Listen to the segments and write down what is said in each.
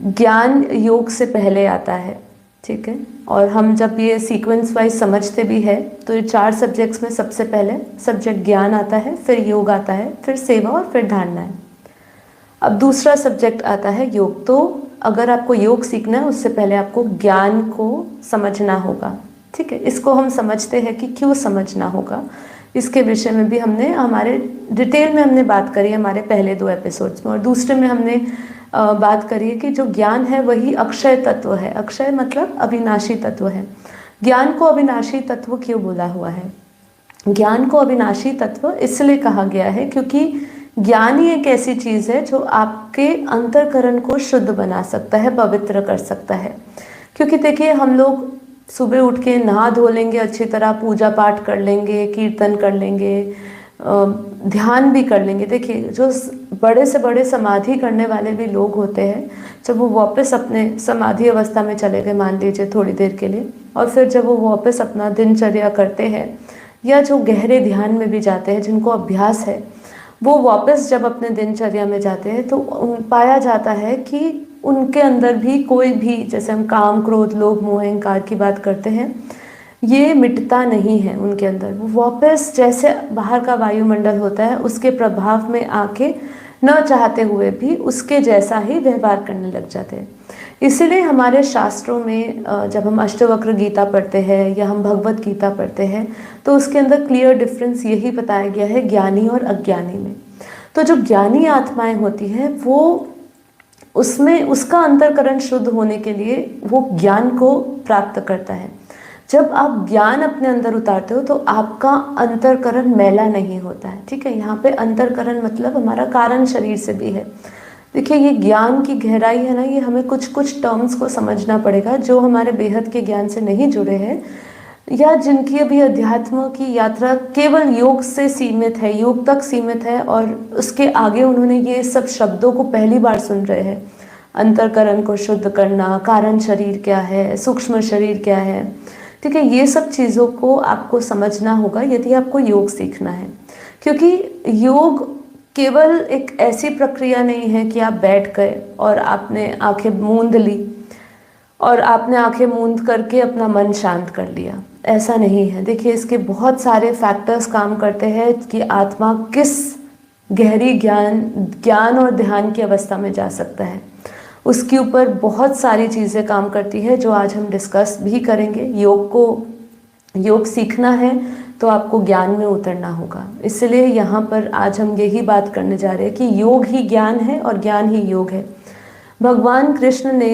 ज्ञान योग से पहले आता है, ठीक है। और हम जब ये सीक्वेंस वाइज समझते भी है तो ये 4 सब्जेक्ट्स में सबसे पहले सब्जेक्ट ज्ञान आता है, फिर योग आता है, फिर सेवा और फिर धारणा है। अब दूसरा सब्जेक्ट आता है योग। तो अगर आपको योग सीखना है उससे पहले आपको ज्ञान को समझना होगा, ठीक है। इसको हम समझते हैं कि क्यों समझना होगा, इसके विषय में भी हमने हमारे डिटेल में हमने बात करी है हमारे पहले 2 एपिसोड्स में। और दूसरे में हमने बात करी है कि जो ज्ञान है वही अक्षय तत्व है। अक्षय मतलब अविनाशी तत्व है। ज्ञान को अविनाशी तत्व क्यों बोला हुआ है? ज्ञान को अविनाशी तत्व इसलिए कहा गया है क्योंकि ज्ञान ही एक ऐसी चीज़ है जो आपके अंतःकरण को शुद्ध बना सकता है, पवित्र कर सकता है। क्योंकि देखिए, हम लोग सुबह उठ के नहा धो लेंगे, अच्छी तरह पूजा पाठ कर लेंगे, कीर्तन कर लेंगे, ध्यान भी कर लेंगे। देखिए, जो बड़े से बड़े समाधि करने वाले भी लोग होते हैं, जब वो वापस अपने समाधि अवस्था में चले गए मान लीजिए थोड़ी देर के लिए, और फिर जब वो वापस अपना दिनचर्या करते हैं या जो गहरे ध्यान में भी जाते हैं, जिनको अभ्यास है, वो वापस जब अपने दिनचर्या में जाते हैं तो पाया जाता है कि उनके अंदर भी कोई भी, जैसे हम काम, क्रोध, लोभ, मोह, अहंकार की बात करते हैं, ये मिटता नहीं है उनके अंदर। वो वापस जैसे बाहर का वायुमंडल होता है उसके प्रभाव में आके न चाहते हुए भी उसके जैसा ही व्यवहार करने लग जाते हैं। इसीलिए हमारे शास्त्रों में जब हम अष्टवक्र गीता पढ़ते हैं या हम भगवत गीता पढ़ते हैं तो उसके अंदर क्लियर डिफरेंस यही बताया गया है ज्ञानी और अज्ञानी में। तो जो ज्ञानी आत्माएं होती हैं वो उसमें उसका अंतःकरण शुद्ध होने के लिए वो ज्ञान को प्राप्त करता है। जब आप ज्ञान अपने अंदर उतारते हो तो आपका अंतःकरण मैला नहीं होता है, ठीक है। यहाँ पे अंतःकरण मतलब हमारा कारण शरीर से भी है। देखिए, ये ज्ञान की गहराई है ना, ये हमें कुछ कुछ टर्म्स को समझना पड़ेगा जो हमारे बेहद के ज्ञान से नहीं जुड़े हैं या जिनकी अभी अध्यात्म की यात्रा केवल योग से सीमित है, योग तक सीमित है और उसके आगे उन्होंने ये सब शब्दों को पहली बार सुन रहे हैं। अंतःकरण को शुद्ध करना, कारण शरीर क्या है, सूक्ष्म शरीर क्या है, ठीक है। ये सब चीज़ों को आपको समझना होगा यदि आपको योग सीखना है। क्योंकि योग केवल एक ऐसी प्रक्रिया नहीं है कि आप बैठ गए और आपने आंखें मूंद ली और आपने आंखें मूंद करके अपना मन शांत कर लिया, ऐसा नहीं है। देखिए, इसके बहुत सारे फैक्टर्स काम करते हैं कि आत्मा किस गहरी ज्ञान और ध्यान की अवस्था में जा सकता है। उसके ऊपर बहुत सारी चीज़ें काम करती है जो आज हम डिस्कस भी करेंगे। योग सीखना है तो आपको ज्ञान में उतरना होगा। इसलिए यहाँ पर आज हम यही बात करने जा रहे हैं कि योग ही ज्ञान है और ज्ञान ही योग है। भगवान कृष्ण ने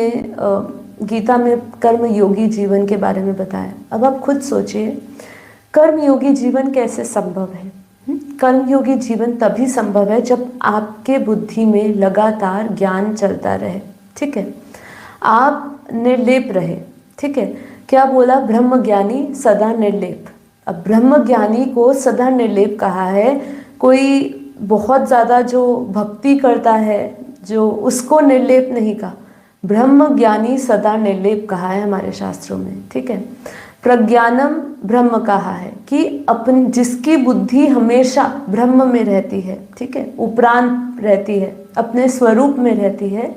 गीता में कर्म योगी जीवन के बारे में बताया। अब आप खुद सोचिए, कर्म योगी जीवन कैसे संभव है? कर्म योगी जीवन तभी संभव है जब आपके बुद्धि में लगातार ज्ञान चलता रहे, ठीक है। आप निर्लेप रहे, ठीक है। क्या बोला? ब्रह्म ज्ञानी सदा निर्लेप। अब ब्रह्म ज्ञानी को सदा निर्लेप कहा है। कोई बहुत ज़्यादा जो भक्ति करता है जो उसको निर्लेप नहीं कहा, ब्रह्म ज्ञानी सदा निर्लेप कहा है हमारे शास्त्रों में, ठीक है। प्रज्ञानम ब्रह्म कहा है कि अपनी जिसकी बुद्धि हमेशा ब्रह्म में रहती है, ठीक है, उपरांत रहती है, अपने स्वरूप में रहती है,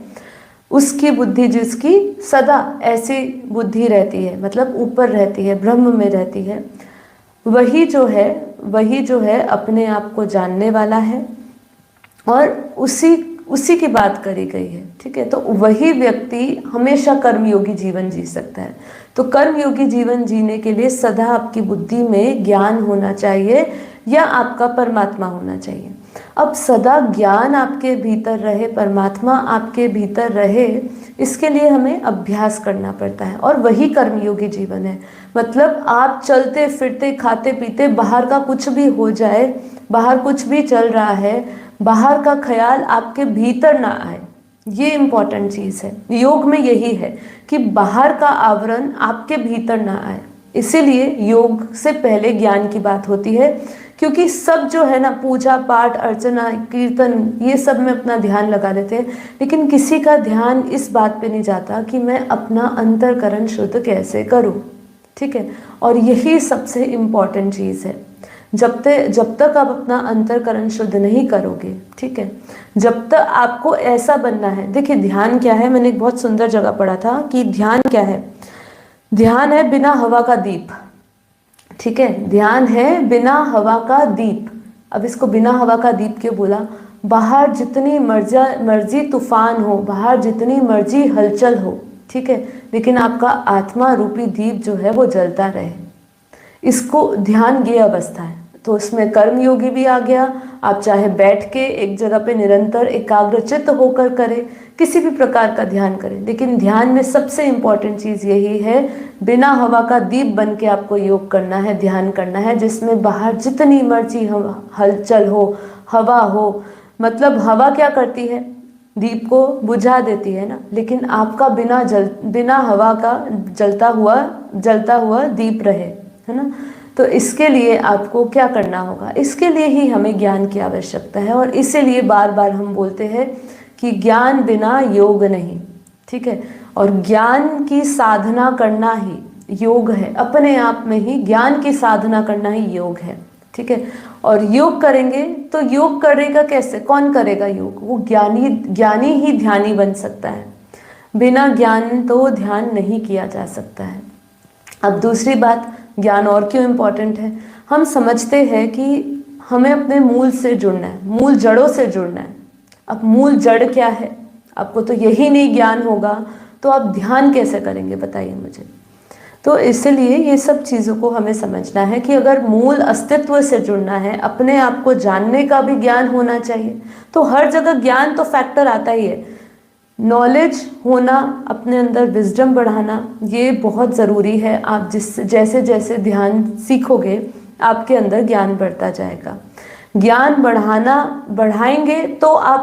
उसकी बुद्धि जिसकी सदा ऐसी बुद्धि रहती है, मतलब ऊपर रहती है, ब्रह्म में रहती है, वही जो है अपने आप को जानने वाला है और उसी की बात करी गई है, ठीक है। तो वही व्यक्ति हमेशा कर्मयोगी जीवन जी सकता है। तो कर्मयोगी जीवन जीने के लिए सदा आपकी बुद्धि में ज्ञान होना चाहिए या आपका परमात्मा होना चाहिए। अब सदा ज्ञान आपके भीतर रहे, परमात्मा आपके भीतर रहे, इसके लिए हमें अभ्यास करना पड़ता है और वही कर्मयोगी जीवन है। मतलब आप चलते फिरते खाते पीते बाहर का कुछ भी हो जाए, बाहर कुछ भी चल रहा है, बाहर का ख्याल आपके भीतर ना आए, ये इम्पॉर्टेंट चीज़ है। योग में यही है कि बाहर का आवरण आपके भीतर ना आए। इसीलिए योग से पहले ज्ञान की बात होती है, क्योंकि सब जो है ना, पूजा पाठ, अर्चना, कीर्तन, ये सब में अपना ध्यान लगा लेते हैं, लेकिन किसी का ध्यान इस बात पे नहीं जाता कि मैं अपना अंतःकरण शुद्ध कैसे करूं, ठीक है। और यही सबसे इम्पॉर्टेंट चीज़ है। जब तक आप अपना अंतःकरण शुद्ध नहीं करोगे, ठीक है, जब तक आपको ऐसा बनना है। देखिए ध्यान क्या है, मैंने एक बहुत सुंदर जगह पढ़ा था कि ध्यान क्या है। ध्यान है बिना हवा का दीप, ठीक है, ध्यान है बिना हवा का दीप। अब इसको बिना हवा का दीप क्यों बोला? बाहर जितनी मर्जी तूफान हो, बाहर जितनी मर्जी हलचल हो, ठीक है, लेकिन आपका आत्मा रूपी दीप जो है वो जलता रहे, इसको ध्यान ये अवस्था है। तो इसमें कर्म योगी भी आ गया। आप चाहे बैठ के एक जगह पे निरंतर एकाग्रचित्त होकर करें, किसी भी प्रकार का ध्यान करें, लेकिन ध्यान में सबसे इम्पॉर्टेंट चीज़ यही है, बिना हवा का दीप बन के आपको योग करना है, ध्यान करना है, जिसमें बाहर जितनी मर्जी हलचल हो, हवा हो। मतलब हवा क्या करती है? दीप को बुझा देती है ना, लेकिन आपका बिना हवा का जलता हुआ दीप रहे, है ना। तो इसके लिए आपको क्या करना होगा? इसके लिए ही हमें ज्ञान की आवश्यकता है, और इसीलिए बार बार हम बोलते हैं कि ज्ञान बिना योग नहीं, ठीक है। और ज्ञान की साधना करना ही योग है, अपने आप में ही ज्ञान की साधना करना ही योग है, ठीक है। और योग करेंगे तो योग करेगा कैसे? कौन करेगा योग? वो ज्ञानी ही ध्यानी बन सकता है। बिना ज्ञान तो ध्यान नहीं किया जा सकता है। अब दूसरी बात, ज्ञान और क्यों इम्पोर्टेंट है? हम समझते हैं कि हमें अपने मूल से जुड़ना है, मूल जड़ों से जुड़ना है। अब मूल जड़ क्या है? आपको तो यही नहीं ज्ञान होगा तो आप ध्यान कैसे करेंगे, बताइए मुझे। तो इसलिए ये सब चीज़ों को हमें समझना है कि अगर मूल अस्तित्व से जुड़ना है, अपने आप को जानने का भी ज्ञान होना चाहिए। तो हर जगह ज्ञान तो फैक्टर आता ही है, नॉलेज होना, अपने अंदर विजडम बढ़ाना, ये बहुत ज़रूरी है। आप जैसे जैसे ध्यान सीखोगे आपके अंदर ज्ञान बढ़ता जाएगा। ज्ञान बढ़ाएंगे तो आप